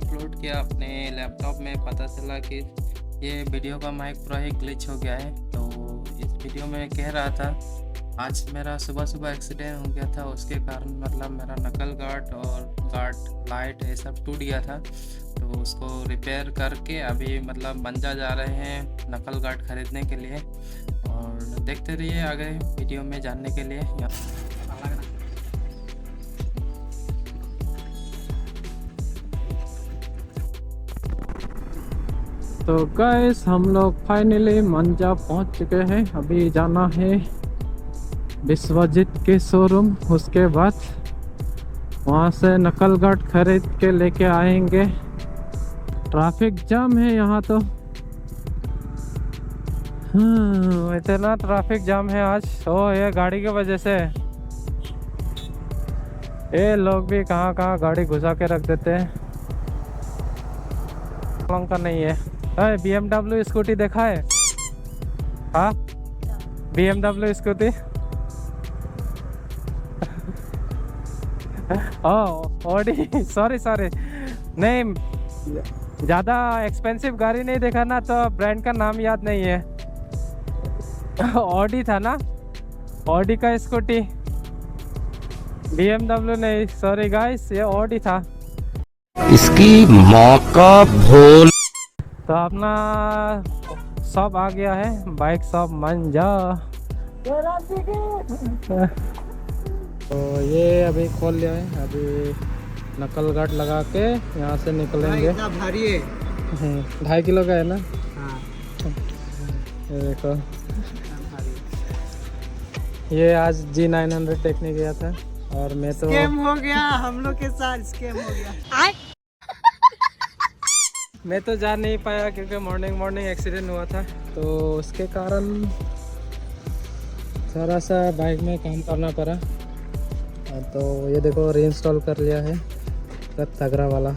Upload किया अपने laptop में, पता चला कि ये वीडियो का माइक पूरा ही ग्लिच हो गया है। तो इस वीडियो में कह रहा था आज मेरा सुबह सुबह एक्सीडेंट हो गया था, उसके कारण मतलब मेरा नकल गार्ड और गार्ड लाइट ये सब टूट गया था। तो उसको रिपेयर करके अभी मतलब बंजा जा रहे हैं नकल गार्ड खरीदने के लिए। और देखते रहिए आगे वीडियो में जानने के लिए। तो गाइस हम लोग फाइनली मंजा पहुंच चुके हैं। अभी जाना है विश्वजीत के शोरूम, उसके बाद वहां से नकल गार्ड खरीद के लेके आएंगे। ट्रैफिक जाम है यहाँ तो, इतना ट्रैफिक जाम है आज। ये गाड़ी की वजह से ये लोग भी कहाँ कहाँ गाड़ी घुसा के रख देते हैं। का नहीं है। BMW स्कूटी देखा है? हाँ, BMW स्कूटी। ऑडी, सॉरी नहीं, ज़्यादा एक्सपेंसिव गाड़ी नहीं देखा ना, तो ब्रांड का नाम याद नहीं है। ऑडी था ना, ऑडी का स्कूटी, BMW नहीं, सॉरी गाइस, ये ऑडी था। इसकी मौका भोल। तो अपना शॉप आ गया है, बाइक शॉप मंजा। तो ये अभी खोल लिया है, अभी नकल गार्ड लगा के यहाँ से निकलेंगे। इतना भारी है, 2.5 किलो का है ना। हाँ। ये देखो, ये आज G900 देखने गया था और मैं तो स्कैम हो गया, हम लोग के साथ स्कैम हो गया। मैं तो जा नहीं पाया क्योंकि मॉर्निंग एक्सीडेंट हुआ था, तो उसके कारण थोड़ा सा बाइक में काम करना पड़ा। तो ये देखो रीइंस्टॉल कर लिया है तगड़ा वाला।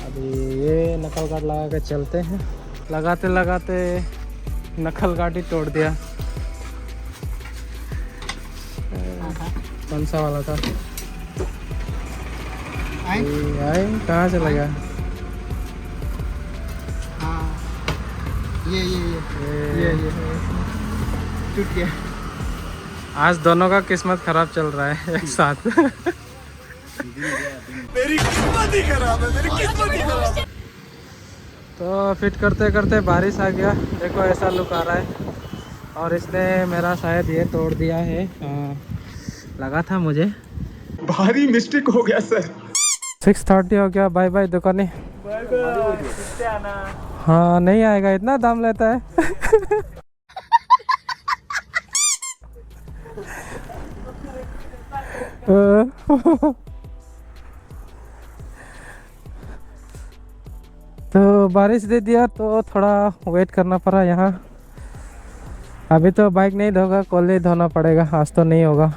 अभी ये नकल गार्ड लगा के चलते हैं। लगाते लगाते नकल गार्ड ही तोड़ दिया। कौन सा वाला था? आए कहाँ से लगा? हाँ, ये टूट गया। आज दोनों का किस्मत खराब चल रहा है एक साथ। मेरी किस्मत ही खराब है, मेरी किस्मत ही खराब है। तो फिट करते करते बारिश आ गया, देखो ऐसा लुक आ रहा है। और इसने मेरा शायद ये तोड़ दिया है। लगा था मुझे भारी मिस्टेक हो गया सर। 6:30 हो गया। बाय बाय दुकानी। हाँ, नहीं आएगा, इतना दाम लेता है। तो बारिश दे दिया तो थोड़ा वेट करना पड़ा यहाँ। अभी तो बाइक नहीं धोगा, कल ही धोना पड़ेगा, आज तो नहीं होगा।